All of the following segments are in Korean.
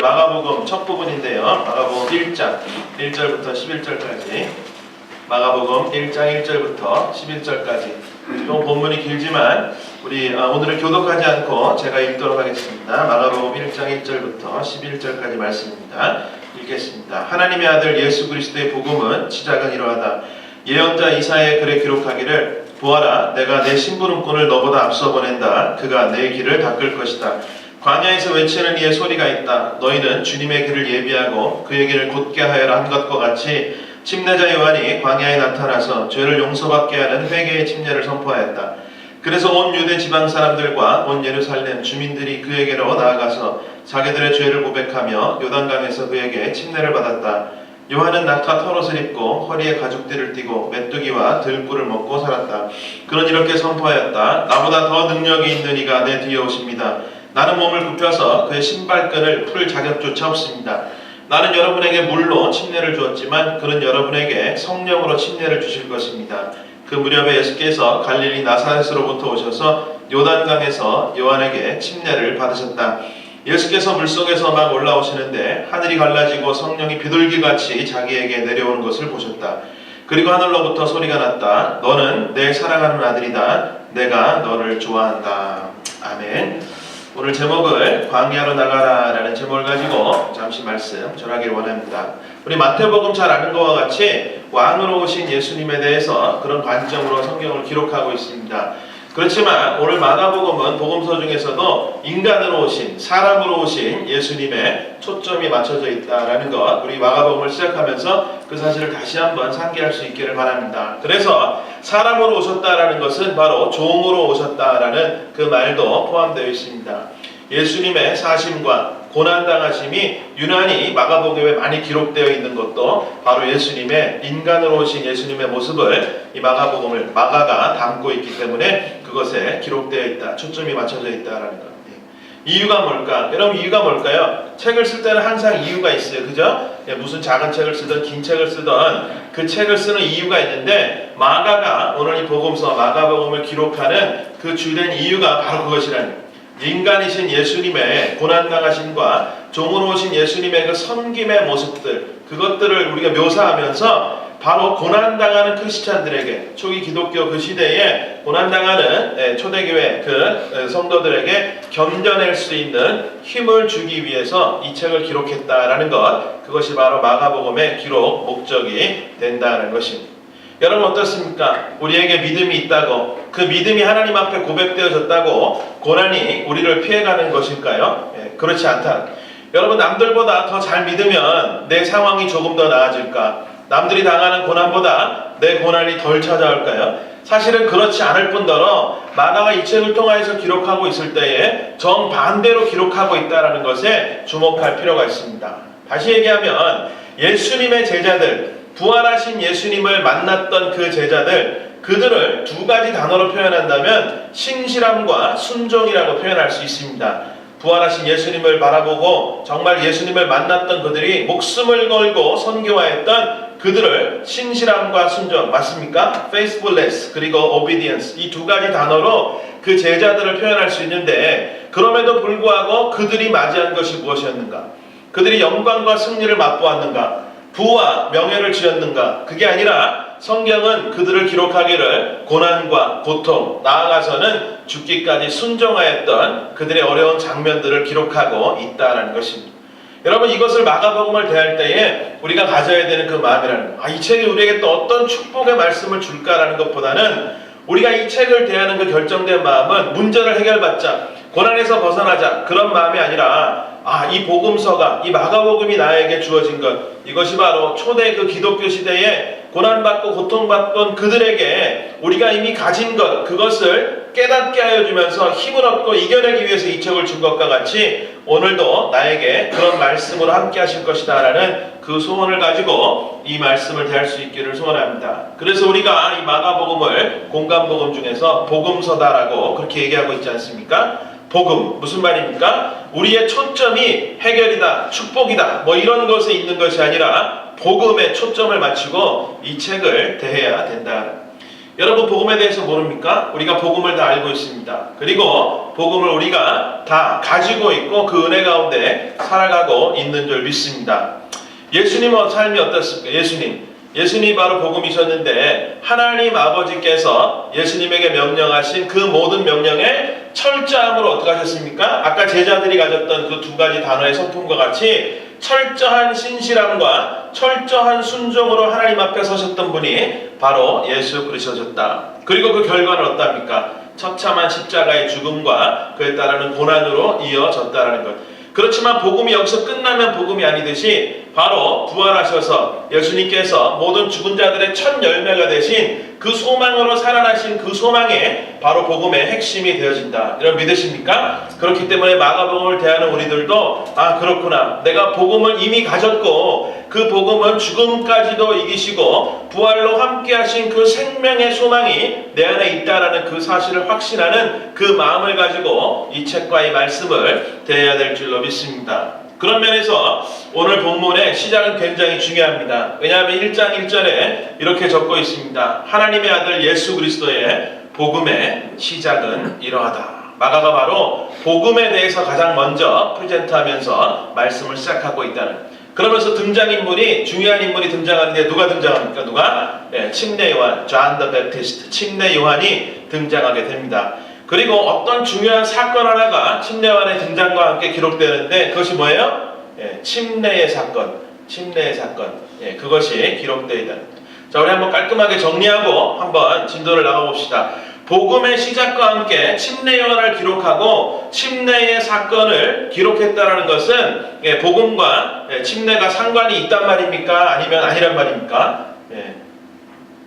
마가복음 첫 부분인데요. 마가복음 1장 1절부터 11절까지 마가복음 1장 1절부터 11절까지 좀 본문이 길지만 우리 오늘은 교독하지 않고 제가 읽도록 하겠습니다. 마가복음 1장 1절부터 11절까지 말씀입니다. 읽겠습니다. 하나님의 아들 예수 그리스도의 복음은 시작은 이러하다. 예언자 이사야의 글에 기록하기를 보아라, 내가 내 심부름꾼을 너보다 앞서 보낸다. 그가 내 길을 닦을 것이다. 광야에서 외치는 이의 소리가 있다. 너희는 주님의 길을 예비하고 그의 길을 곧게 하여라 한 것과 같이 침례자 요한이 광야에 나타나서 죄를 용서받게 하는 회개의 침례를 선포하였다. 그래서 온 유대 지방 사람들과 온 예루살렘 주민들이 그에게로 나아가서 자기들의 죄를 고백하며 요단강에서 그에게 침례를 받았다. 요한은 낙타 털옷을 입고 허리에 가죽띠를 띠고 메뚜기와 들꿀을 먹고 살았다. 그는 이렇게 선포하였다. 나보다 더 능력이 있는 이가 내 뒤에 오십니다. 나는 몸을 굽혀서 그의 신발끈을 풀 자격조차 없습니다. 나는 여러분에게 물로 침례를 주었지만 그는 여러분에게 성령으로 침례를 주실 것입니다. 그 무렵에 예수께서 갈릴리 나사렛으로부터 오셔서 요단강에서 요한에게 침례를 받으셨다. 예수께서 물속에서 막 올라오시는데 하늘이 갈라지고 성령이 비둘기같이 자기에게 내려오는 것을 보셨다. 그리고 하늘로부터 소리가 났다. 너는 내 사랑하는 아들이다. 내가 너를 좋아한다. 아멘. 오늘 제목을 광야로 나가라 라는 제목을 가지고 잠시 말씀 전하기를 원합니다. 우리 마태복음 잘 아는 것과 같이 왕으로 오신 예수님에 대해서 그런 관점으로 성경을 기록하고 있습니다. 그렇지만 오늘 마가복음은 복음서 중에서도 인간으로 오신, 사람으로 오신 예수님의 초점이 맞춰져 있다라는 것, 우리 마가복음을 시작하면서 그 사실을 다시 한번 상기할 수 있기를 바랍니다. 그래서 사람으로 오셨다라는 것은 바로 종으로 오셨다라는 그 말도 포함되어 있습니다. 예수님의 사심과 고난당하심이 유난히 마가복음에 많이 기록되어 있는 것도 바로 예수님의 인간으로 오신 예수님의 모습을 이 마가가 담고 있기 때문에 그것에 기록되어 있다, 초점이 맞춰져 있다라는 것. 이유가 뭘까? 여러분, 이유가 뭘까요? 책을 쓸 때는 항상 이유가 있어요. 그죠? 무슨 작은 책을 쓰든 긴 책을 쓰든 그 책을 쓰는 이유가 있는데 마가가 오늘 이 복음서 마가복음을 기록하는 그 주된 이유가 바로 그것이라는 거예요. 인간이신 예수님의 고난당하심과 종으로 오신 예수님의 그 섬김의 모습들, 그것들을 우리가 묘사하면서 바로 고난당하는 크리스찬들에게, 초기 기독교 그 시대에 고난당하는 초대교회 그 성도들에게 견뎌낼 수 있는 힘을 주기 위해서 이 책을 기록했다라는 것, 그것이 바로 마가복음의 기록 목적이 된다는 것입니다. 여러분 어떻습니까? 우리에게 믿음이 있다고, 그 믿음이 하나님 앞에 고백되어졌다고 고난이 우리를 피해가는 것일까요? 그렇지 않다. 여러분, 남들보다 더 잘 믿으면 내 상황이 조금 더 나아질까? 남들이 당하는 고난보다 내 고난이 덜 찾아올까요? 사실은 그렇지 않을 뿐더러 마가가 이 책을 통하여서 기록하고 있을 때에 정반대로 기록하고 있다는 것에 주목할 필요가 있습니다. 다시 얘기하면 예수님의 제자들, 부활하신 예수님을 만났던 그 제자들, 그들을 두 가지 단어로 표현한다면 신실함과 순종이라고 표현할 수 있습니다. 부활하신 예수님을 바라보고 정말 예수님을 만났던 그들이 목숨을 걸고 선교하였던 그들을 신실함과 순종, 맞습니까? faithfulness 그리고 obedience, 이 두 가지 단어로 그 제자들을 표현할 수 있는데, 그럼에도 불구하고 그들이 맞이한 것이 무엇이었는가? 그들이 영광과 승리를 맛보았는가? 부와 명예를 주었는가? 그게 아니라 성경은 그들을 기록하기를 고난과 고통, 나아가서는 죽기까지 순종하였던 그들의 어려운 장면들을 기록하고 있다는 것입니다. 여러분, 이것을 마가복음을 대할 때에 우리가 가져야 되는 그 마음이라는 것, 이 책이 우리에게 또 어떤 축복의 말씀을 줄까라는 것보다는 우리가 이 책을 대하는 그 결정된 마음은 문제를 해결받자, 고난에서 벗어나자, 그런 마음이 아니라 이 복음서가, 이 마가복음이 나에게 주어진 것, 이것이 바로 초대 그 기독교 시대에 고난받고 고통받던 그들에게 우리가 이미 가진 것, 그것을 깨닫게 하여 주면서 힘을 얻고 이겨내기 위해서 이 책을 준 것과 같이 오늘도 나에게 그런 말씀으로 함께 하실 것이다 라는 그 소원을 가지고 이 말씀을 대할 수 있기를 소원합니다. 그래서 우리가 이 마가복음을 공간복음 중에서 복음서다라고 그렇게 얘기하고 있지 않습니까? 복음, 무슨 말입니까? 우리의 초점이 해결이다, 축복이다, 뭐 이런 것에 있는 것이 아니라 복음에 초점을 맞추고 이 책을 대해야 된다. 여러분 복음에 대해서 모릅니까? 우리가 복음을 다 알고 있습니다. 그리고 복음을 우리가 다 가지고 있고 그 은혜 가운데 살아가고 있는 줄 믿습니다. 예수님의 삶이 어떻습니까? 예수님 바로 복음이셨는데 하나님 아버지께서 예수님에게 명령하신 그 모든 명령에 철저함으로 어떻게 하셨습니까? 아까 제자들이 가졌던 그 두 가지 단어의 성품과 같이 철저한 신실함과 철저한 순종으로 하나님 앞에 서셨던 분이 바로 예수 그리스도셨다. 그리고 그 결과는 어떠합니까? 처참한 십자가의 죽음과 그에 따르는 고난으로 이어졌다라는 것. 그렇지만 복음이 여기서 끝나면 복음이 아니듯이 바로 부활하셔서 예수님께서 모든 죽은 자들의 첫 열매가 되신 그 소망으로 살아나신 그 소망에 바로 복음의 핵심이 되어진다. 여러분 믿으십니까? 그렇기 때문에 마가복음을 대하는 우리들도 아 그렇구나. 내가 복음을 이미 가졌고 그 복음은 죽음까지도 이기시고 부활로 함께 하신 그 생명의 소망이 내 안에 있다라는 그 사실을 확신하는 그 마음을 가지고 이 책과 이 말씀을 대해야 될 줄로 믿습니다. 그런 면에서 오늘 본문의 시작은 굉장히 중요합니다. 왜냐하면 1장 1절에 이렇게 적고 있습니다. 하나님의 아들 예수 그리스도의 복음의 시작은 이러하다. 마가가 바로 복음에 대해서 가장 먼저 프레젠트하면서 말씀을 시작하고 있다는. 그러면서 등장인물이 중요한 인물이 등장하는데 누가 등장합니까? 누가? 침례 요한, 존 더 베프티스트, 침례 요한이 등장하게 됩니다. 그리고 어떤 중요한 사건 하나가 침례 요한의 등장과 함께 기록되는데 그것이 뭐예요? 침례의 사건. 그것이 기록되어 있다. 자, 우리 한번 깔끔하게 정리하고 한번 진도를 나가봅시다. 복음의 시작과 함께 침례 요한을 기록하고 침례의 사건을 기록했다라는 것은 복음과 침례가 상관이 있단 말입니까? 아니면 아니란 말입니까?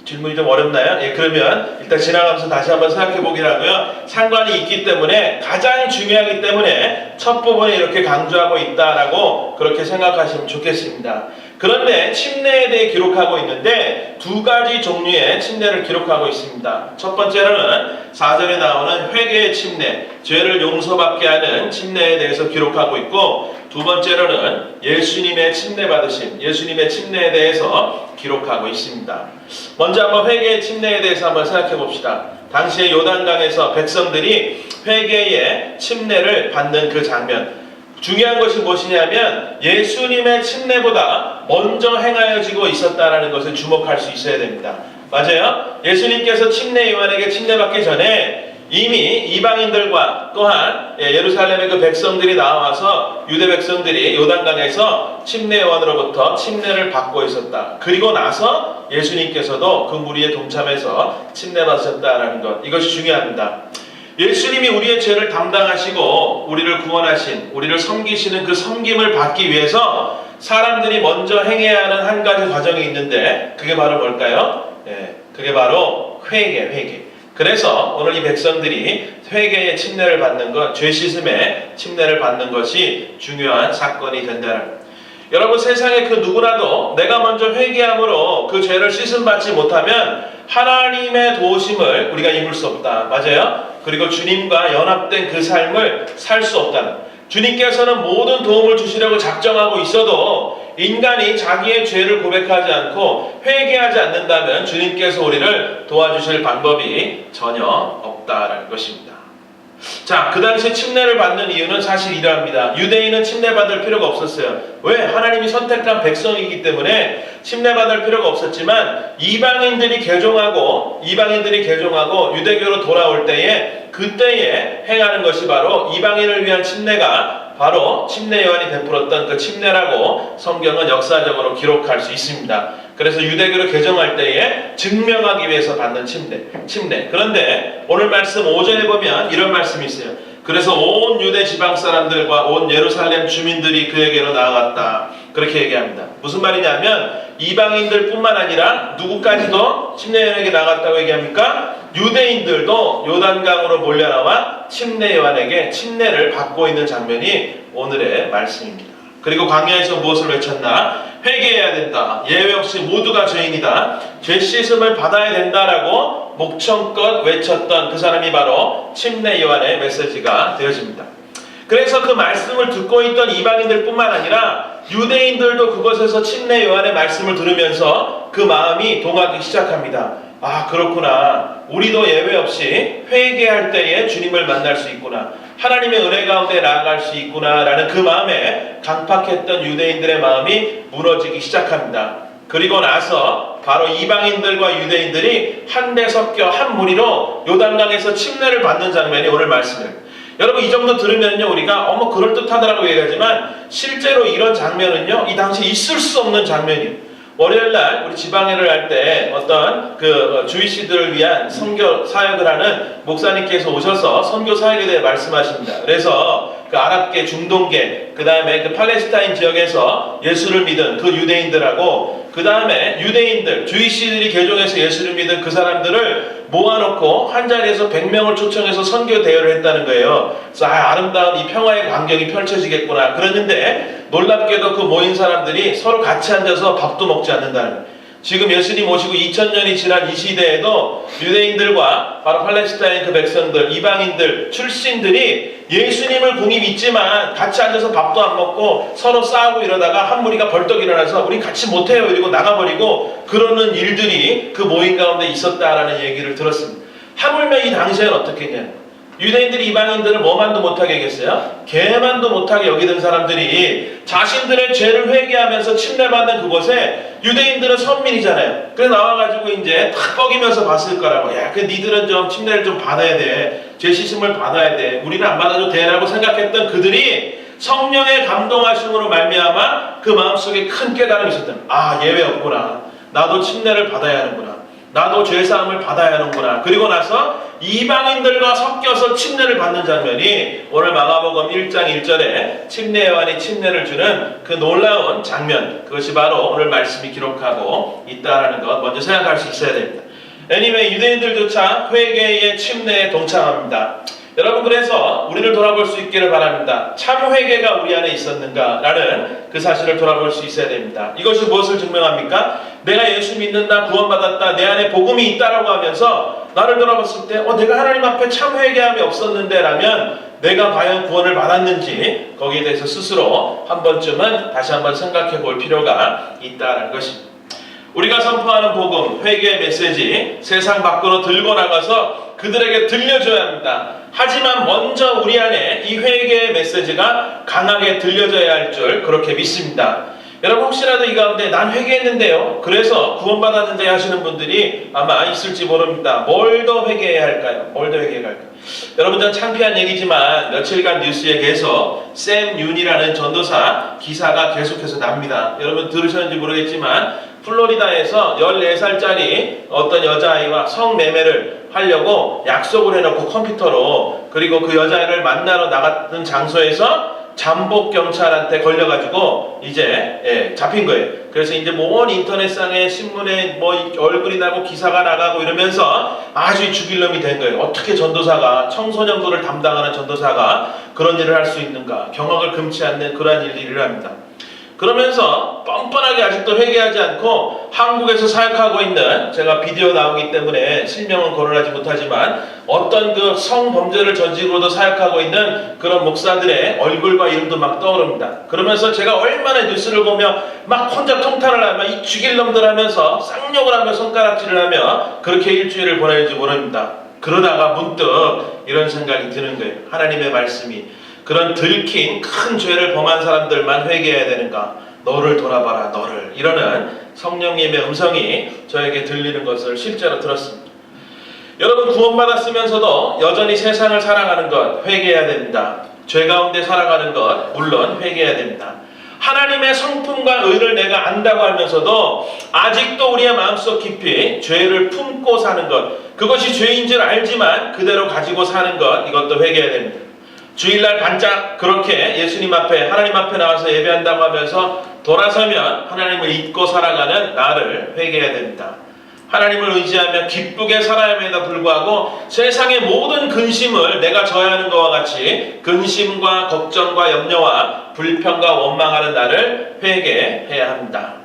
질문이 좀 어렵나요? 그러면 일단 지나가면서 다시 한번 생각해 보긴 하고요. 상관이 있기 때문에 가장 중요하기 때문에 첫 부분에 이렇게 강조하고 있다라고 그렇게 생각하시면 좋겠습니다. 그런데 침례에 대해 기록하고 있는데 두 가지 종류의 침례를 기록하고 있습니다. 첫 번째로는 4절에 나오는 회개의 침례, 죄를 용서받게 하는 침례에 대해서 기록하고 있고 두 번째로는 예수님의 침례 받으심, 예수님의 침례에 대해서 기록하고 있습니다. 먼저 한번 회개의 침례에 대해서 한번 생각해 봅시다. 당시에 요단강에서 백성들이 회개의 침례를 받는 그 장면. 중요한 것이 무엇이냐면 예수님의 침례보다 먼저 행하여지고 있었다는 것을 주목할 수 있어야 됩니다. 맞아요? 예수님께서 침례 요한에게 침례받기 전에 이미 이방인들과 또한 예루살렘의 그 백성들이 나와서 유대 백성들이 요단강에서 침례 요한으로부터 침례를 받고 있었다. 그리고 나서 예수님께서도 그 무리에 동참해서 침례받으셨다는 것. 이것이 중요합니다. 예수님이 우리의 죄를 담당하시고 우리를 구원하신, 우리를 섬기시는 그 섬김을 받기 위해서 사람들이 먼저 행해야 하는 한 가지 과정이 있는데 그게 바로 뭘까요? 그게 바로 회개. 그래서 오늘 이 백성들이 회개의 침례를 받는 것, 죄 씻음의 침례를 받는 것이 중요한 사건이 된다는. 여러분 세상에 그 누구라도 내가 먼저 회개함으로 그 죄를 씻음받지 못하면 하나님의 도우심을 우리가 입을 수 없다. 맞아요? 그리고 주님과 연합된 그 삶을 살 수 없다는. 주님께서는 모든 도움을 주시려고 작정하고 있어도 인간이 자기의 죄를 고백하지 않고 회개하지 않는다면 주님께서 우리를 도와주실 방법이 전혀 없다라는 것입니다. 자, 그 당시에 침례를 받는 이유는 사실 이러합니다. 유대인은 침례받을 필요가 없었어요. 왜? 하나님이 선택한 백성이기 때문에 침례받을 필요가 없었지만 이방인들이 개종하고 유대교로 돌아올 때에 그때에 행하는 것이 바로 이방인을 위한 침례가 바로 침례 요한이 베풀었던 그 침례라고 성경은 역사적으로 기록할 수 있습니다. 그래서 유대교를 개정할 때에 증명하기 위해서 받는 침례. 그런데 오늘 말씀 5절에 보면 이런 말씀이 있어요. 그래서 온 유대 지방 사람들과 온 예루살렘 주민들이 그에게로 나아갔다. 그렇게 얘기합니다. 무슨 말이냐면 이방인들 뿐만 아니라 누구까지도 침례 요한에게 나갔다고 얘기합니까? 유대인들도 요단강으로 몰려나와 침례 요한에게 침례를 받고 있는 장면이 오늘의 말씀입니다. 그리고 광야에서 무엇을 외쳤나? 회개해야 된다. 예외 없이 모두가 죄인이다. 죄 씻음을 받아야 된다라고 목청껏 외쳤던 그 사람이 바로 침례 요한의 메시지가 되어집니다. 그래서 그 말씀을 듣고 있던 이방인들 뿐만 아니라 유대인들도 그곳에서 침례 요한의 말씀을 들으면서 그 마음이 동하기 시작합니다. 아, 그렇구나. 우리도 예외 없이 회개할 때에 주님을 만날 수 있구나. 하나님의 은혜 가운데 나아갈 수 있구나라는 그 마음에 강팍했던 유대인들의 마음이 무너지기 시작합니다. 그리고 나서 바로 이방인들과 유대인들이 한데 섞여 한 무리로 요단강에서 침례를 받는 장면이 오늘 말씀입니다. 여러분, 이 정도 들으면요, 우리가 어머 그럴듯하더라고 얘기하지만 실제로 이런 장면은요, 이 당시 있을 수 없는 장면이에요. 월요일날 우리 지방회를 할 때 어떤 그 주이시들을 위한 선교 사역을 하는 목사님께서 오셔서 선교 사역에 대해 말씀하십니다. 그래서 그 아랍계, 중동계, 그 다음에 그 팔레스타인 지역에서 예수를 믿은 그 유대인들하고 그 다음에 유대인들, 주이시들이 개종해서 예수를 믿은 그 사람들을 모아놓고 한 자리에서 100명을 초청해서 선교 대회를 했다는 거예요. 그래서 아름다운 이 평화의 광경이 펼쳐지겠구나. 그랬는데 놀랍게도 그 모인 사람들이 서로 같이 앉아서 밥도 먹지 않는다는 거예요. 지금 예수님 오시고 2000년이 지난 이 시대에도 유대인들과 바로 팔레스타인 그 백성들, 이방인들, 출신들이 예수님을 궁히 믿지만 같이 앉아서 밥도 안 먹고 서로 싸우고 이러다가 한 무리가 벌떡 일어나서 우린 같이 못해요 이러고 나가버리고 그러는 일들이 그 모임 가운데 있었다라는 얘기를 들었습니다. 하물며 이 당시에는 어떻게 했냐, 유대인들이 이방인들을 뭐만도 못하게 하겠어요? 개만도 못하게 여기던 사람들이 자신들의 죄를 회개하면서 침례받는 그곳에 유대인들은 선민이잖아요. 그래서 나와가지고 이제 탁 뻐기면서 봤을 거라고. 야, 그 니들은 좀 침례를 좀 받아야 돼. 죄 씻음을 받아야 돼. 우리는 안 받아도 돼라고 생각했던 그들이 성령의 감동하심으로 말미암아 그 마음속에 큰 깨달음이 있었던, 아, 예외 없구나. 나도 침례를 받아야 하는구나. 나도 죄사함을 받아야 하는구나. 그리고 나서 이방인들과 섞여서 침례를 받는 장면이 오늘 마가복음 1장 1절에 침례 요한이 침례를 주는 그 놀라운 장면, 그것이 바로 오늘 말씀이 기록하고 있다라는 것 먼저 생각할 수 있어야 됩니다. anyway, 유대인들조차 회개의 침례에 동참합니다. 여러분, 그래서 우리를 돌아볼 수 있기를 바랍니다. 참 회개가 우리 안에 있었는가라는 그 사실을 돌아볼 수 있어야 됩니다. 이것이 무엇을 증명합니까? 내가 예수 믿는다, 구원받았다, 내 안에 복음이 있다라고 하면서 나를 돌아봤을 때 내가 하나님 앞에 참 회개함이 없었는데 라면 내가 과연 구원을 받았는지 거기에 대해서 스스로 한 번쯤은 다시 한번 생각해 볼 필요가 있다는 것입니다. 우리가 선포하는 복음, 회개의 메시지 세상 밖으로 들고 나가서 그들에게 들려줘야 합니다. 하지만 먼저 우리 안에 이 회개의 메시지가 강하게 들려져야 할 줄 그렇게 믿습니다. 여러분, 혹시라도 이 가운데 난 회개했는데요, 그래서 구원받았는데 하시는 분들이 아마 있을지 모릅니다. 뭘 더 회개해야 할까요? 뭘 더 회개해야 할까요? 여러분, 전 창피한 얘기지만 며칠간 뉴스에 계속 샘 윤이라는 전도사 기사가 계속해서 납니다. 여러분 들으셨는지 모르겠지만 플로리다에서 14살짜리 어떤 여자아이와 성매매를 하려고 약속을 해놓고 컴퓨터로, 그리고 그 여자아이를 만나러 나갔던 장소에서 잠복 경찰한테 걸려가지고 이제 잡힌 거예요. 그래서 이제 온 인터넷상에 신문에 얼굴이 나고 기사가 나가고 이러면서 아주 죽일 놈이 된 거예요. 어떻게 전도사가, 청소년부를 담당하는 전도사가 그런 일을 할 수 있는가? 경악을 금치 않는 그러한 일을 합니다. 그러면서 뻔뻔하게 아직도 회개하지 않고 한국에서 사역하고 있는, 제가 비디오 나오기 때문에 실명은 거론하지 못하지만 어떤 그 성범죄를 저지르고도 사역하고 있는 그런 목사들의 얼굴과 이름도 막 떠오릅니다. 그러면서 제가 얼마나 뉴스를 보며 막 혼자 통탄을 하며 이 죽일 놈들 하면서 쌍욕을 하며 손가락질을 하며 그렇게 일주일을 보내는지 모릅니다. 그러다가 문득 이런 생각이 드는 거예요. 하나님의 말씀이 그런 들킨 큰 죄를 범한 사람들만 회개해야 되는가? 너를 돌아봐라, 너를. 이러는 성령님의 음성이 저에게 들리는 것을 실제로 들었습니다. 여러분, 구원받았으면서도 여전히 세상을 살아가는 것 회개해야 됩니다. 죄 가운데 살아가는 것 물론 회개해야 됩니다. 하나님의 성품과 의를 내가 안다고 하면서도 아직도 우리의 마음속 깊이 죄를 품고 사는 것, 그것이 죄인 줄 알지만 그대로 가지고 사는 것, 이것도 회개해야 됩니다. 주일날 반짝 그렇게 예수님 앞에, 하나님 앞에 나와서 예배한다고 하면서 돌아서면 하나님을 잊고 살아가는 나를 회개해야 됩니다. 하나님을 의지하며 기쁘게 살아야 함에도 불구하고 세상의 모든 근심을 내가 져야 하는 것과 같이 근심과 걱정과 염려와 불평과 원망하는 나를 회개해야 합니다.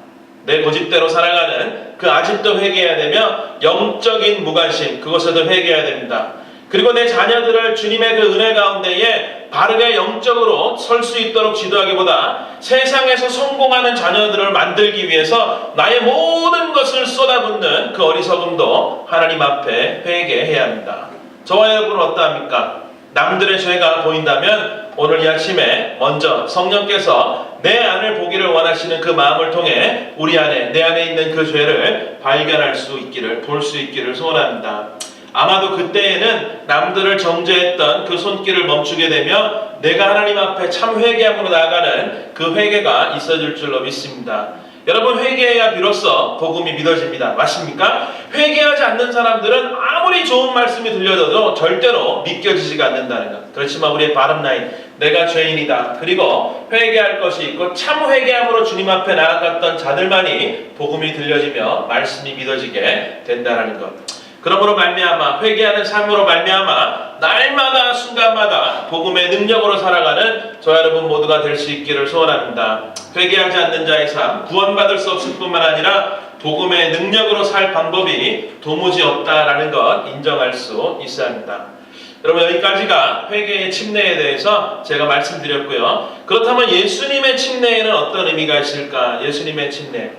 내 고집대로 살아가는 그 아직도 회개해야 되며 영적인 무관심, 그것에도 회개해야 됩니다. 그리고 내 자녀들을 주님의 그 은혜 가운데에 바르게 영적으로 설 수 있도록 지도하기보다 세상에서 성공하는 자녀들을 만들기 위해서 나의 모든 것을 쏟아붓는 그 어리석음도 하나님 앞에 회개해야 합니다. 저와 여러분은 어떠합니까? 남들의 죄가 보인다면 오늘 이 아침에 먼저 성령께서 내 안을 보기를 원하시는 그 마음을 통해 우리 안에, 내 안에 있는 그 죄를 발견할 수 있기를, 볼 수 있기를 소원합니다. 아마도 그때에는 남들을 정죄했던 그 손길을 멈추게 되며 내가 하나님 앞에 참 회개함으로 나아가는 그 회개가 있어질 줄로 믿습니다. 여러분, 회개해야 비로소 복음이 믿어집니다. 맞습니까? 회개하지 않는 사람들은 아무리 좋은 말씀이 들려져도 절대로 믿겨지지가 않는다는 것. 그렇지만 우리의 바람라인, 내가 죄인이다, 그리고 회개할 것이 있고 참 회개함으로 주님 앞에 나아갔던 자들만이 복음이 들려지며 말씀이 믿어지게 된다는 것. 그러므로 말미암아 회개하는 삶으로 말미암아 날마다 순간마다 복음의 능력으로 살아가는 저 여러분 모두가 될 수 있기를 소원합니다. 회개하지 않는 자의 삶, 구원받을 수 없을 뿐만 아니라 복음의 능력으로 살 방법이 도무지 없다라는 것 인정할 수 있어야 합니다. 여러분, 여기까지가 회개의 침례에 대해서 제가 말씀드렸고요. 그렇다면 예수님의 침례에는 어떤 의미가 있을까? 예수님의 침례.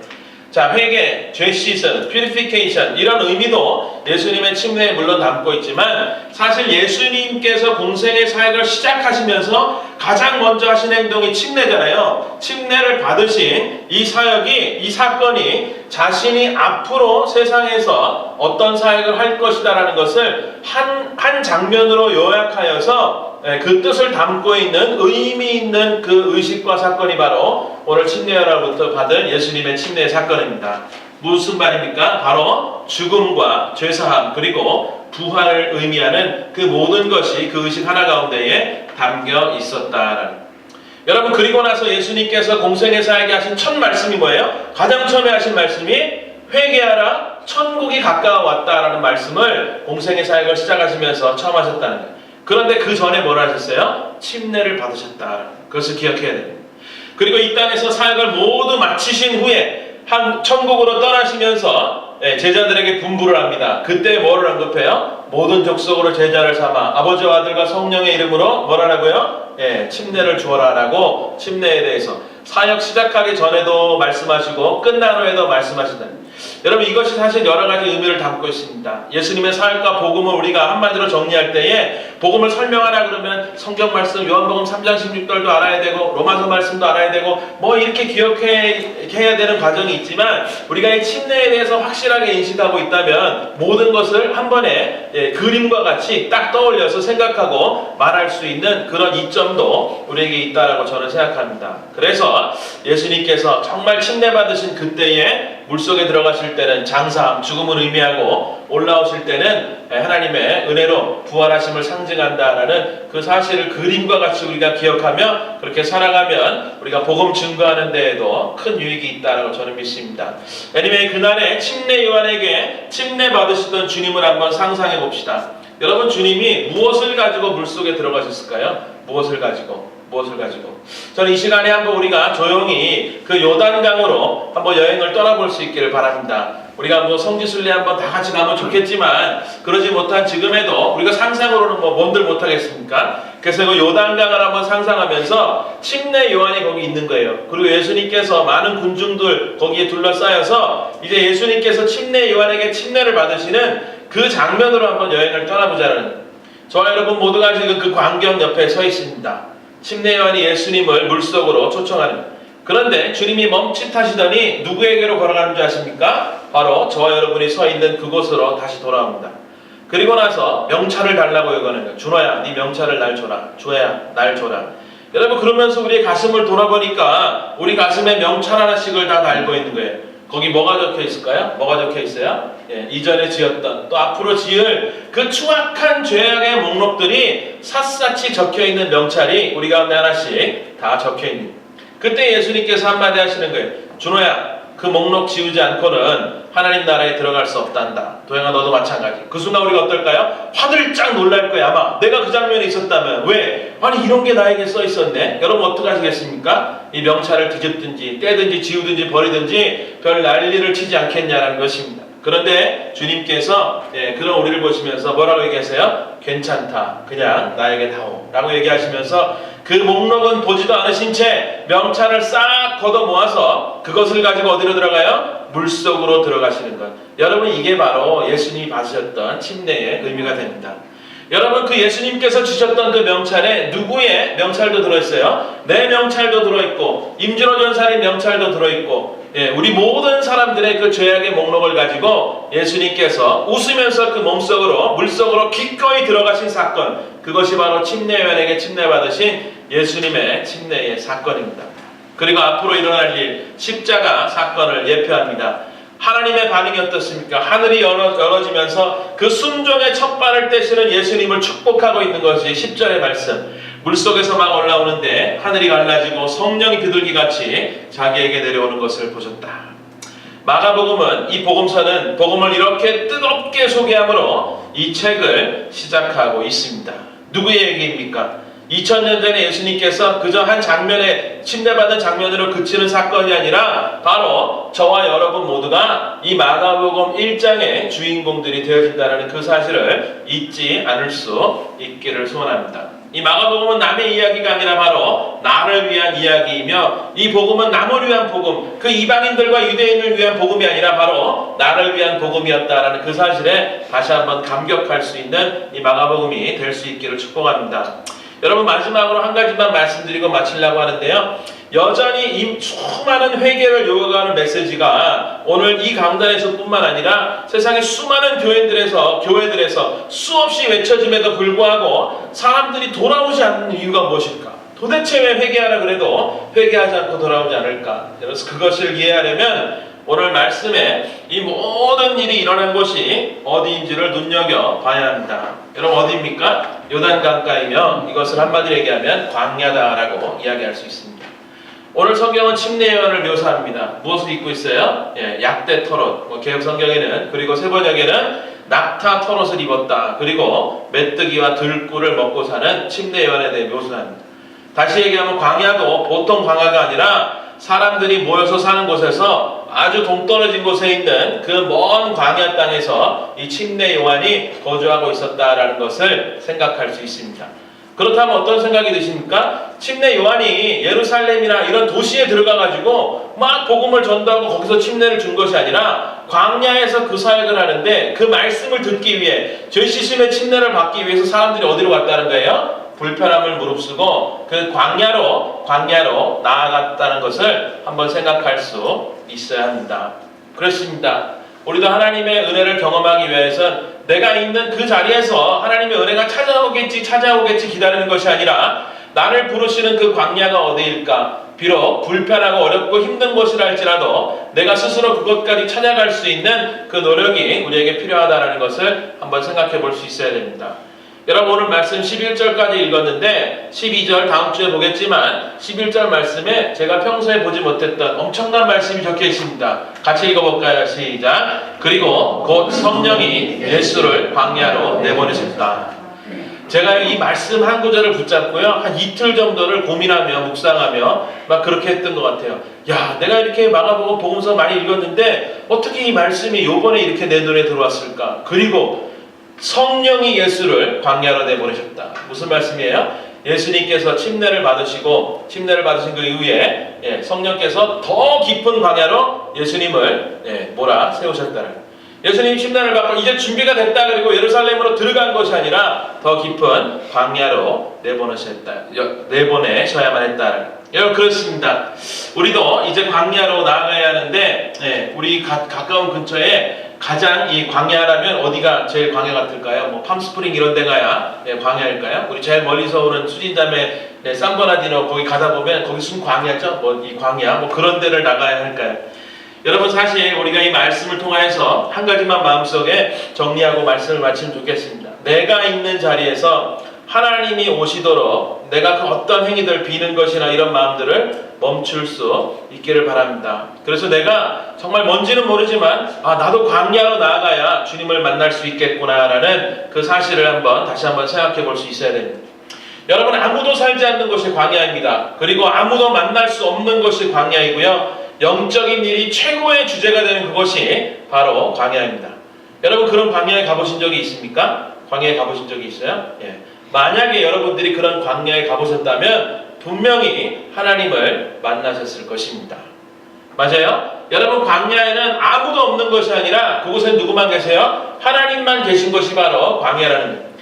자, 회개, 죄 씻은, purification 이런 의미도 예수님의 침례에 물론 담고 있지만 사실 예수님께서 공생의 사역을 시작하시면서 가장 먼저 하신 행동이 침례잖아요. 침례를 받으신 이 사역이, 이 사건이 자신이 앞으로 세상에서 어떤 사역을 할 것이다라는 것을 한 장면으로 요약하여서 그 뜻을 담고 있는 의미 있는 그 의식과 사건이 바로 오늘 침례로부터 받은 예수님의 침례의 사건입니다. 무슨 말입니까? 바로 죽음과 죄사함 그리고 부활을 의미하는 그 모든 것이 그 의식 하나 가운데에 담겨 있었다라는. 여러분, 그리고 나서 예수님께서 공생의 사역에 하신 첫 말씀이 뭐예요? 가장 처음에 하신 말씀이 회개하라, 천국이 가까워왔다라는 말씀을 공생의 사역을 시작하시면서 처음 하셨다는 거예요. 그런데 그 전에 뭘 하셨어요? 침례를 받으셨다. 그것을 기억해야 됩니다. 그리고 이 땅에서 사역을 모두 마치신 후에 천국으로 떠나시면서 제자들에게 분부를 합니다. 그때 뭐를 언급해요? 모든 족속으로 제자를 삼아 아버지와 아들과 성령의 이름으로 뭐라고요? 침례를 주어라라고 침례에 대해서 사역 시작하기 전에도 말씀하시고 끝난 후에도 말씀하신다. 여러분, 이것이 사실 여러 가지 의미를 담고 있습니다. 예수님의 사역과 복음을 우리가 한마디로 정리할 때에 복음을 설명하라 그러면 성경 말씀 요한복음 3장 16절도 알아야 되고 로마서 말씀도 알아야 되고 뭐 이렇게 기억해야 되는 과정이 있지만 우리가 이 침례에 대해서 확실하게 인식하고 있다면 모든 것을 한 번에 그림과 같이 딱 떠올려서 생각하고 말할 수 있는 그런 이점도 우리에게 있다라고 저는 생각합니다. 그래서 예수님께서 정말 침례 받으신 그때에 물속에 들어가실 때는 장사함, 죽음을 의미하고 올라오실 때는 하나님의 은혜로 부활하심을 상징한다라는 그 사실을 그림과 같이 우리가 기억하며 그렇게 살아가면 우리가 복음 증거하는 데에도 큰 유익이 있다라고 저는 믿습니다. 애니메이 그날에 침례 요한에게 침례 받으시던 주님을 한번 상상해 봅시다. 여러분, 주님이 무엇을 가지고 물속에 들어가셨을까요? 무엇을 가지고? 저는 이 시간에 한번 우리가 조용히 그 요단강으로 한번 여행을 떠나볼 수 있기를 바랍니다. 우리가 뭐 성지순례 한번 다 같이 가면 좋겠지만 그러지 못한 지금에도 우리가 상상으로는 뭐 뭔들 못하겠습니까? 그래서 그 요단강을 한번 상상하면서 침례 요한이 거기 있는 거예요. 그리고 예수님께서 많은 군중들 거기에 둘러싸여서 이제 예수님께서 침례 요한에게 침례를 받으시는 그 장면으로 한번 여행을 떠나보자는. 저와 여러분 모두가 지금 그 광경 옆에 서 있습니다. 침례 요한이 예수님을 물속으로 초청하는. 그런데 주님이 멈칫하시더니 누구에게로 걸어가는 줄 아십니까? 바로 저와 여러분이 서 있는 그곳으로 다시 돌아옵니다. 그리고 나서 명찰을 달라고 요구하는 거예요. 준호야, 네 명찰을 날 줘라. 주호야, 날 줘라. 여러분, 그러면서 우리의 가슴을 돌아보니까 우리 가슴에 명찰 하나씩을 다 달고 있는 거예요. 거기 뭐가 적혀 있을까요? 뭐가 적혀 있어요? 이전에 지었던 또 앞으로 지을 그 추악한 죄악의 목록들이 샅샅이 적혀 있는 명찰이 우리 가운데 하나씩 다 적혀 있는. 그때 예수님께서 한마디 하시는 거예요. 준호야, 그 목록 지우지 않고는 하나님 나라에 들어갈 수 없단다. 도영아, 너도 마찬가지. 그 순간 우리가 어떨까요? 화들짝 놀랄 거야. 아마 내가 그 장면에 있었다면. 왜? 아니, 이런 게 나에게 써 있었네. 여러분 어떻게 하시겠습니까? 이 명찰을 뒤집든지 떼든지 지우든지 버리든지 별 난리를 치지 않겠냐라는 것입니다. 그런데 주님께서 그런 우리를 보시면서 뭐라고 얘기하세요? 괜찮다. 그냥 나에게 다오. 라고 얘기하시면서 그 목록은 보지도 않으신 채 명찰을 싹 걷어 모아서 그것을 가지고 어디로 들어가요? 물속으로 들어가시는 것. 여러분, 이게 바로 예수님이 받으셨던 침례의 의미가 됩니다. 여러분, 그 예수님께서 주셨던 그 명찰에 누구의 명찰도 들어있어요? 내 명찰도 들어있고 임준호 전사님 명찰도 들어있고 우리 모든 사람들의 그 죄악의 목록을 가지고 예수님께서 웃으면서 그 몸속으로 물속으로 기꺼이 들어가신 사건, 그것이 바로 침례요한에게 침례받으신 예수님의 침례의 사건입니다. 그리고 앞으로 일어날 일, 십자가 사건을 예표합니다. 하나님의 반응이 어떻습니까? 하늘이 열어지면서 그 순종의 첫 발을 떼시는 예수님을 축복하고 있는 것이 10절의 말씀. 물속에서 막 올라오는데 하늘이 갈라지고 성령이 비둘기같이 자기에게 내려오는 것을 보셨다. 마가복음은 이 복음서는 복음을 이렇게 뜨겁게 소개함으로 이 책을 시작하고 있습니다. 누구의 얘기입니까? 2000년 전에 예수님께서 그저 한 장면에 침례받은 장면으로 그치는 사건이 아니라 바로 저와 여러분 모두가 이 마가복음 1장의 주인공들이 되어진다는 그 사실을 잊지 않을 수 있기를 소원합니다. 이 마가복음은 남의 이야기가 아니라 바로 나를 위한 이야기이며 이 복음은 남을 위한 복음, 그 이방인들과 유대인을 위한 복음이 아니라 바로 나를 위한 복음이었다라는 그 사실에 다시 한번 감격할 수 있는 이 마가복음이 될 수 있기를 축복합니다. 여러분, 마지막으로 한 가지만 말씀드리고 마치려고 하는데요. 여전히 이 수많은 회개를 요구하는 메시지가 오늘 이 강단에서 뿐만 아니라 세상의 수많은 교회들에서 수없이 외쳐짐에도 불구하고 사람들이 돌아오지 않는 이유가 무엇일까? 도대체 왜 회개하라 그래도 회개하지 않고 돌아오지 않을까? 그래서 그것을 이해하려면 오늘 말씀에 이 모든 일이 일어난 곳이 어디인지를 눈여겨봐야 합니다. 여러분, 어디입니까? 요단강가이며 이것을 한마디로 얘기하면 광야다라고 이야기할 수 있습니다. 오늘 성경은 침례요한을 묘사합니다. 무엇을 입고 있어요? 약대 털옷, 개혁 성경에는, 그리고 세번역에는 낙타 털옷을 입었다. 그리고 메뚜기와 들꿀을 먹고 사는 침례요한에 대해 묘사합니다. 다시 얘기하면 광야도 보통 광야가 아니라 사람들이 모여서 사는 곳에서 아주 동떨어진 곳에 있는 그 먼 광야 땅에서 이 침례 요한이 거주하고 있었다라는 것을 생각할 수 있습니다. 그렇다면 어떤 생각이 드십니까? 침례 요한이 예루살렘이나 이런 도시에 들어가가지고 막 복음을 전도하고 거기서 침례를 준 것이 아니라 광야에서 그 사역을 하는데 그 말씀을 듣기 위해 죄 씻음의 침례를 받기 위해서 사람들이 어디로 갔다는 거예요? 불편함을 무릅쓰고 그 광야로 나아갔다는 것을 한번 생각할 수 있어야 합니다. 그렇습니다. 우리도 하나님의 은혜를 경험하기 위해서는 내가 있는 그 자리에서 하나님의 은혜가 찾아오겠지 기다리는 것이 아니라 나를 부르시는 그 광야가 어디일까? 비록 불편하고 어렵고 힘든 곳이라 할지라도 내가 스스로 그것까지 찾아갈 수 있는 그 노력이 우리에게 필요하다는 것을 한번 생각해 볼 수 있어야 됩니다. 여러분, 오늘 말씀 11절까지 읽었는데 12절 다음 주에 보겠지만 11절 말씀에 제가 평소에 보지 못했던 엄청난 말씀이 적혀 있습니다. 같이 읽어볼까요? 시작. 그리고 곧 성령이 예수를 광야로 내보내셨다. 제가 이 말씀 한 구절을 붙잡고요, 한 이틀 정도를 고민하며 묵상하며 막 그렇게 했던 것 같아요. 야, 내가 이렇게 마가복음 복음서 많이 읽었는데 어떻게 이 말씀이 요번에 이렇게 내 눈에 들어왔을까? 그리고 성령이 예수를 광야로 내보내셨다. 무슨 말씀이에요? 예수님께서 침례를 받으신 그 이후에 성령께서 더 깊은 광야로 예수님을 세우셨다는. 예수님 침례를 받고 이제 준비가 됐다 그리고 예루살렘으로 들어간 것이 아니라 더 깊은 광야로 내보내셔야만 했다. 여러분, 그렇습니다. 우리도 이제 광야로 나아가야 하는데 우리 가까운 근처에 가장 이 광야라면 어디가 제일 광야 같을까요? 뭐 팜스프링 이런 데가야 광야일까요? 우리 제일 멀리서 오는 수진담의 산버나디노 거기 가다 보면 거기 순 광야죠? 뭐 이 광야 뭐 그런 데를 나가야 할까요? 여러분, 사실 우리가 이 말씀을 통해서 한 가지만 마음속에 정리하고 말씀을 마치면 좋겠습니다. 내가 있는 자리에서 하나님이 오시도록 내가 그 어떤 행위들 비는 것이나 이런 마음들을 멈출 수 있기를 바랍니다. 그래서 내가 정말 뭔지는 모르지만 나도 광야로 나아가야 주님을 만날 수 있겠구나라는 그 사실을 다시 한번 생각해 볼 수 있어야 됩니다. 여러분, 아무도 살지 않는 것이 광야입니다. 그리고 아무도 만날 수 없는 것이 광야이고요. 영적인 일이 최고의 주제가 되는 그것이 바로 광야입니다. 여러분 그런 광야에 가보신 적이 있습니까? 광야에 가보신 적이 있어요? 예. 만약에 여러분들이 그런 광야에 가보셨다면 분명히 하나님을 만나셨을 것입니다. 맞아요? 여러분 광야에는 아무도 없는 것이 아니라 그곳에 누구만 계세요? 하나님만 계신 것이 바로 광야라는 거예요.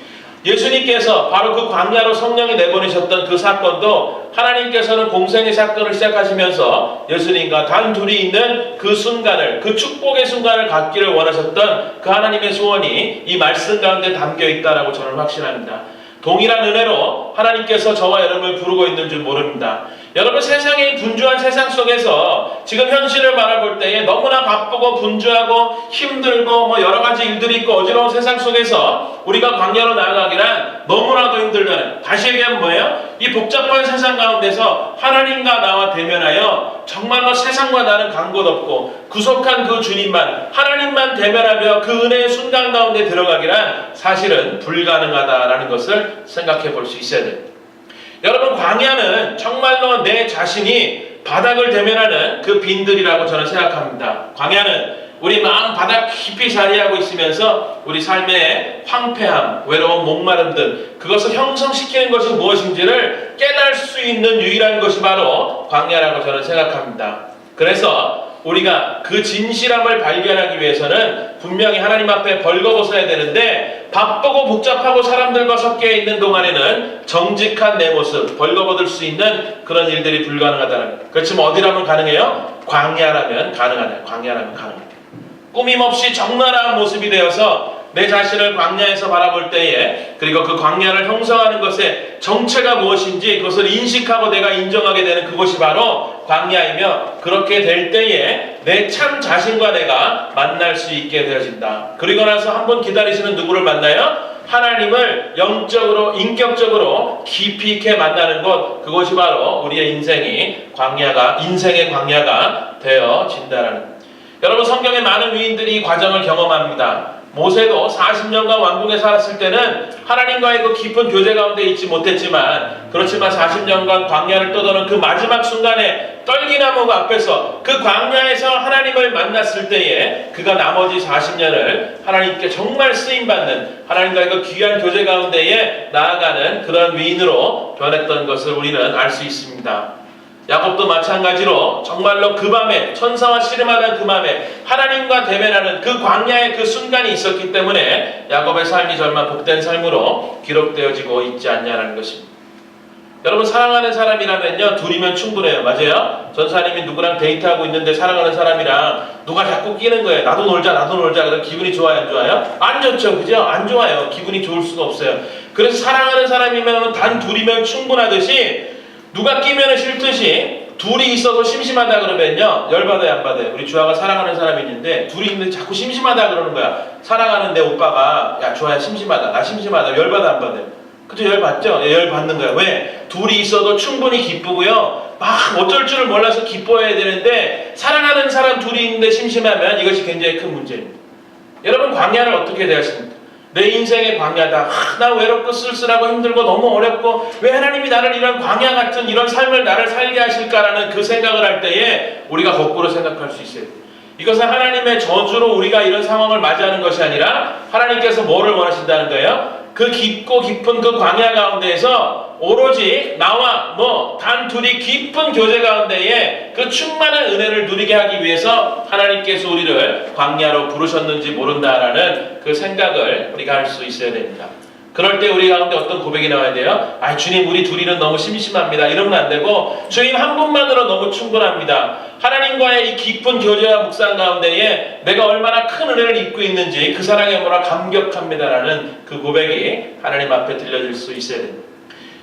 예수님께서 바로 그 광야로 성령이 내보내셨던 그 사건도 하나님께서는 공생의 사건을 시작하시면서 예수님과 단둘이 있는 그 순간을, 그 축복의 순간을 갖기를 원하셨던 그 하나님의 소원이 이 말씀 가운데 담겨 있다라고 저는 확신합니다. 동일한 은혜로 하나님께서 저와 여러분을 부르고 있는 줄 모릅니다. 여러분 세상의 분주한 세상 속에서 지금 현실을 바라볼 때에 너무나 바쁘고 분주하고 힘들고 여러 가지 일들이 있고 어지러운 세상 속에서 우리가 광야로 나아가기란 너무나도 힘들다는, 다시 얘기하면 뭐예요? 이 복잡한 세상 가운데서 하나님과 나와 대면하여 정말로 세상과 나는 간 곳 없고 구속한 그 주님만, 하나님만 대면하며 그 은혜의 순간 가운데 들어가기란 사실은 불가능하다라는 것을 생각해 볼 수 있어야 됩니다. 여러분 광야는 정말로 내 자신이 바닥을 대면하는 그 빈들이라고 저는 생각합니다. 광야는 우리 마음 바닥 깊이 자리하고 있으면서 우리 삶의 황폐함, 외로움, 목마름 등 그것을 형성시키는 것이 무엇인지를 깨달을 수 있는 유일한 것이 바로 광야라고 저는 생각합니다. 그래서 우리가 그 진실함을 발견하기 위해서는 분명히 하나님 앞에 벌거벗어야 되는데, 바쁘고 복잡하고 사람들과 섞여 있는 동안에는 정직한 내 모습, 벌거벗을 수 있는 그런 일들이 불가능하다는 거예요. 그렇지만 어디라면 가능해요? 광야라면 가능하다. 광야라면 가능합니다. 꾸밈없이 적나라한 모습이 되어서 내 자신을 광야에서 바라볼 때에, 그리고 그 광야를 형성하는 것의 정체가 무엇인지 그것을 인식하고 내가 인정하게 되는 그것이 바로 광야이며, 그렇게 될 때에 내 참 자신과 내가 만날 수 있게 되어진다. 그리고 나서 한번 기다리시는 누구를 만나요? 하나님을 영적으로, 인격적으로 깊이 있게 만나는 것, 그것이 바로 우리의 인생의 광야가 되어진다라는 것. 여러분 성경의 많은 위인들이 이 과정을 경험합니다. 모세도 40년간 왕궁에 살았을 때는 하나님과의 그 깊은 교제 가운데 있지 못했지만, 그렇지만 40년간 광야를 떠도는 그 마지막 순간에 떨기나무 앞에서 그 광야에서 하나님을 만났을 때에 그가 나머지 40년을 하나님께 정말 쓰임받는, 하나님과의 그 귀한 교제 가운데에 나아가는 그런 위인으로 변했던 것을 우리는 알 수 있습니다. 야곱도 마찬가지로 정말로 그 밤에, 천사와 씨름하던 그 밤에 하나님과 대면하는 그 광야의 그 순간이 있었기 때문에 야곱의 삶이 정말 복된 삶으로 기록되어지고 있지 않냐는 것입니다. 여러분 사랑하는 사람이라면요 둘이면 충분해요. 맞아요? 전사님이 누구랑 데이트하고 있는데 사랑하는 사람이랑 누가 자꾸 끼는 거예요. 나도 놀자 그럼 기분이 좋아요 안 좋아요? 안 좋죠. 그죠? 안 좋아요. 기분이 좋을 수가 없어요. 그래서 사랑하는 사람이면 단 둘이면 충분하듯이, 누가 끼면 싫듯이 둘이 있어도 심심하다 그러면요 열받아요 안 받아요? 우리 주아가 사랑하는 사람이 있는데 둘이 있는데 자꾸 심심하다 그러는 거야. 사랑하는 내 오빠가 야 주아야 심심하다, 나 심심하다, 열받아 안 받아요? 그죠? 열받죠? 예, 열받는 거야. 왜? 둘이 있어도 충분히 기쁘고요 막 어쩔 줄을 몰라서 기뻐해야 되는데, 사랑하는 사람 둘이 있는데 심심하면 이것이 굉장히 큰 문제입니다. 여러분 광야를 어떻게 대하십니까? 내 인생의 광야다. 나 외롭고 쓸쓸하고 힘들고 너무 어렵고 왜 하나님이 나를 이런 광야 같은 이런 삶을 나를 살게 하실까라는 그 생각을 할 때에 우리가 거꾸로 생각할 수 있어요. 이것은 하나님의 저주로 우리가 이런 상황을 맞이하는 것이 아니라 하나님께서 뭐를 원하신다는 거예요? 그 깊고 깊은 그 광야 가운데에서 오로지 나와 너 단둘이 깊은 교제 가운데에 그 충만한 은혜를 누리게 하기 위해서 하나님께서 우리를 광야로 부르셨는지 모른다라는 그 생각을 우리가 할 수 있어야 됩니다. 그럴 때 우리 가운데 어떤 고백이 나와야 돼요? 아 주님 우리 둘이는 너무 심심합니다. 이러면 안 되고 주님 한 분만으로 너무 충분합니다. 하나님과의 이 깊은 교제와 묵상 가운데에 내가 얼마나 큰 은혜를 입고 있는지 그 사랑에 뭐라 감격합니다라는 그 고백이 하나님 앞에 들려질 수 있어야 됩니다.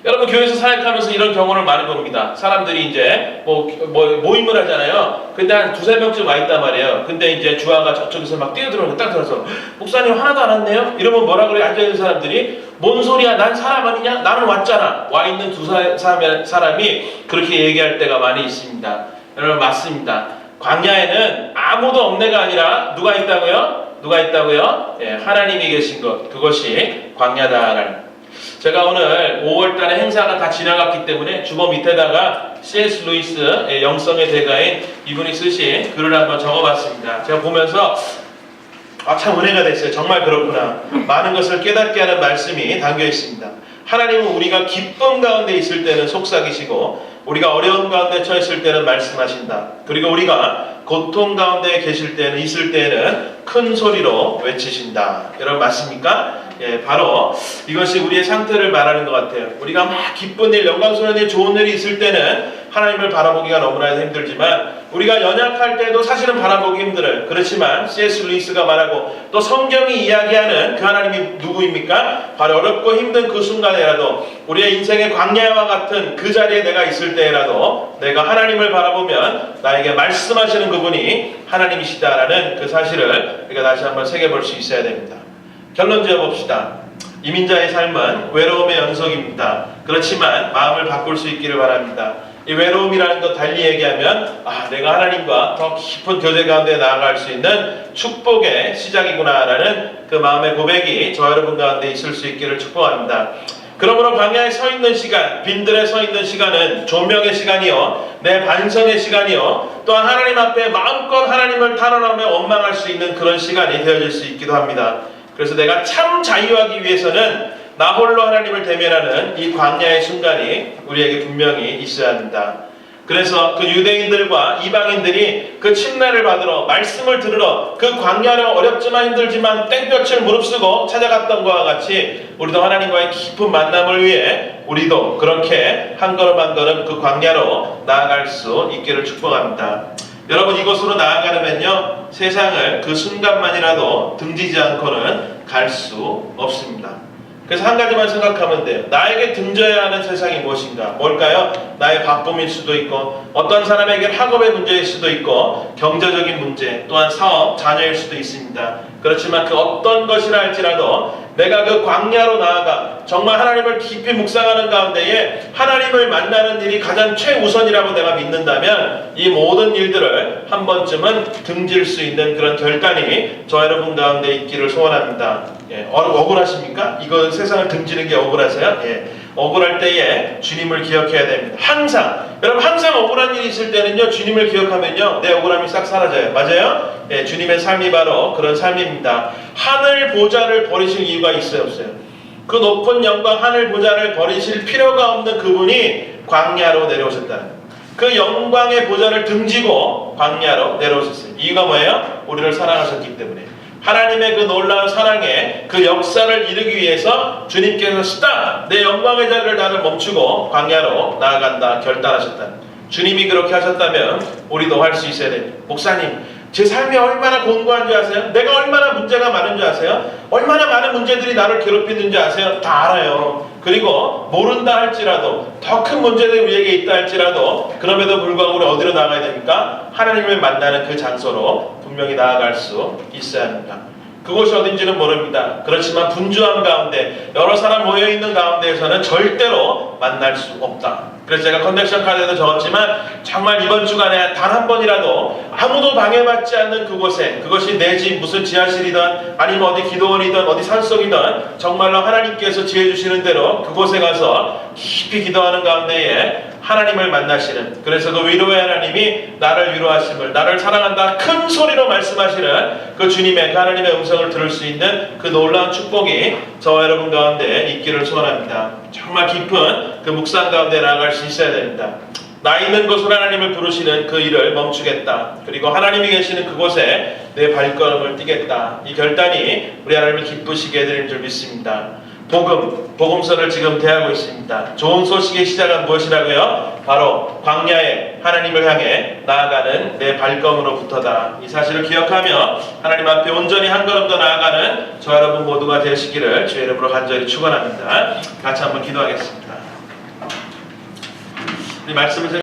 여러분 교회에서 사역하면서 이런 경우를 많이 봅니다. 사람들이 이제 모임을 하잖아요. 근데 한 두세 명쯤 와 있단 말이에요. 근데 이제 주아가 저쪽에서 막 뛰어들어오는 거 딱 들어서 목사님 하나도 안 왔네요? 이러면 뭐라 그래? 앉아있는 사람들이 뭔 소리야? 난 사람 아니냐? 나는 왔잖아. 와 있는 두 사람이 그렇게 얘기할 때가 많이 있습니다. 여러분 맞습니다. 광야에는 아무도 없네가 아니라 누가 있다고요? 누가 있다고요? 예, 하나님이 계신 것, 그것이 광야다라는. 제가 오늘 5월달에 행사가 다 지나갔기 때문에 주보 밑에다가 C.S. 루이스의 영성의 대가인 이분이 쓰신 글을 한번 적어봤습니다. 제가 보면서 참 은혜가 됐어요. 정말 그렇구나. 많은 것을 깨닫게 하는 말씀이 담겨 있습니다. 하나님은 우리가 기쁨 가운데 있을 때는 속삭이시고 우리가 어려운 가운데 처했을 때는 말씀하신다. 그리고 우리가 고통 가운데 계실 때는 있을 때는 큰 소리로 외치신다. 여러분 맞습니까? 예, 바로 이것이 우리의 상태를 말하는 것 같아요. 우리가 막 기쁜 일, 영광스러운 일, 좋은 일이 있을 때는 하나님을 바라보기가 너무나 힘들지만 우리가 연약할 때도 사실은 바라보기 힘들어요. 그렇지만 C.S. 루이스가 말하고 또 성경이 이야기하는 그 하나님이 누구입니까? 바로 어렵고 힘든 그 순간에라도 우리의 인생의 광야와 같은 그 자리에 내가 있을 때라도 내가 하나님을 바라보면 나에게 말씀하시는 그분이 하나님이시다라는 그 사실을 우리가 다시 한번 새겨볼 수 있어야 됩니다. 결론 지어봅시다. 이민자의 삶은 외로움의 연속입니다. 그렇지만 마음을 바꿀 수 있기를 바랍니다. 이 외로움이라는 것 달리 얘기하면 내가 하나님과 더 깊은 교제 가운데 나아갈 수 있는 축복의 시작이구나라는 그 마음의 고백이 저 여러분 가운데 있을 수 있기를 축복합니다. 그러므로 광야에 서 있는 시간, 빈들에 서 있는 시간은 조명의 시간이요, 내 반성의 시간이요, 또한 하나님 앞에 마음껏 하나님을 탄원하며 원망할 수 있는 그런 시간이 되어질 수 있기도 합니다. 그래서 내가 참 자유하기 위해서는 나 홀로 하나님을 대면하는 이 광야의 순간이 우리에게 분명히 있어야 합니다. 그래서 그 유대인들과 이방인들이 그 침례를 받으러 말씀을 들으러 그 광야로 어렵지만 힘들지만 땡볕을 무릅쓰고 찾아갔던 것과 같이 우리도 하나님과의 깊은 만남을 위해 우리도 그렇게 한 걸음 한 걸음 그 광야로 나아갈 수 있기를 축복합니다. 여러분 이곳으로 나아가려면요 세상을 그 순간만이라도 등지지 않고는 갈 수 없습니다. 그래서 한 가지만 생각하면 돼요. 나에게 등져야 하는 세상이 무엇인가? 뭘까요? 나의 바쁨일 수도 있고 어떤 사람에게 학업의 문제일 수도 있고 경제적인 문제 또한 사업, 자녀일 수도 있습니다. 그렇지만 그 어떤 것이라 할지라도 내가 그 광야로 나아가 정말 하나님을 깊이 묵상하는 가운데에 하나님을 만나는 일이 가장 최우선이라고 내가 믿는다면 이 모든 일들을 한 번쯤은 등질 수 있는 그런 결단이 저 여러분 가운데 있기를 소원합니다. 억울하십니까? 이거 세상을 등지는 게 억울하세요? 억울할 때에 주님을 기억해야 됩니다. 항상 여러분 항상 억울한 일이 있을 때는요 주님을 기억하면요 내 억울함이 싹 사라져요. 맞아요? 주님의 삶이 바로 그런 삶입니다. 하늘 보좌를 버리실 이유가 있어요 없어요? 그 높은 영광 하늘 보좌를 버리실 필요가 없는 그분이 광야로 내려오셨다는 그 영광의 보좌를 등지고 광야로 내려오셨어요. 이유가 뭐예요? 우리를 사랑하셨기 때문에. 하나님의 그 놀라운 사랑의 그 역사를 이루기 위해서 주님께서 스탑! 내 영광의 자리를 나를 멈추고 광야로 나아간다 결단하셨다. 주님이 그렇게 하셨다면 우리도 할 수 있어야 됩니다. 목사님 제 삶이 얼마나 공고한 줄 아세요? 내가 얼마나 문제가 많은 줄 아세요? 얼마나 많은 문제들이 나를 괴롭히는 줄 아세요? 다 알아요. 그리고 모른다 할지라도 더 큰 문제들이 우리에게 있다 할지라도 그럼에도 불구하고 우리 어디로 나가야 됩니까? 하나님을 만나는 그 장소로 분명히 나아갈 수 있어야 합니다. 그곳이 어딘지는 모릅니다. 그렇지만 분주함 가운데 여러 사람 모여있는 가운데에서는 절대로 만날 수 없다. 그래서 제가 컨넥션 카드에도 적었지만 정말 이번 주간에 단 한 번이라도 아무도 방해받지 않는 그곳에 그것이 내 집 무슨 지하실이든 아니면 어디 기도원이든 어디 산속이든 정말로 하나님께서 지어주시는 대로 그곳에 가서 깊이 기도하는 가운데에 하나님을 만나시는 그래서 그 위로의 하나님이 나를 위로하심을 나를 사랑한다 큰 소리로 말씀하시는 그 주님의 그 하나님의 음성을 들을 수 있는 그 놀라운 축복이 저와 여러분 가운데 있기를 소원합니다. 정말 깊은 그 묵상 가운데 나아갈 수 있어야 됩니다. 나 있는 곳으로 하나님을 부르시는 그 일을 멈추겠다. 그리고 하나님이 계시는 그곳에 내 발걸음을 띄겠다. 이 결단이 우리 하나님을 기쁘시게 해드리는 줄 믿습니다. 복음서를 지금 대하고 있습니다. 좋은 소식의 시작은 무엇이라고요? 바로 광야에 하나님을 향해 나아가는 내 발걸음으로부터다. 이 사실을 기억하며 하나님 앞에 온전히 한 걸음 더 나아가는 저 여러분 모두가 되시기를 주의 이름으로 간절히 축원합니다. 같이 한번 기도하겠습니다. 이 말씀을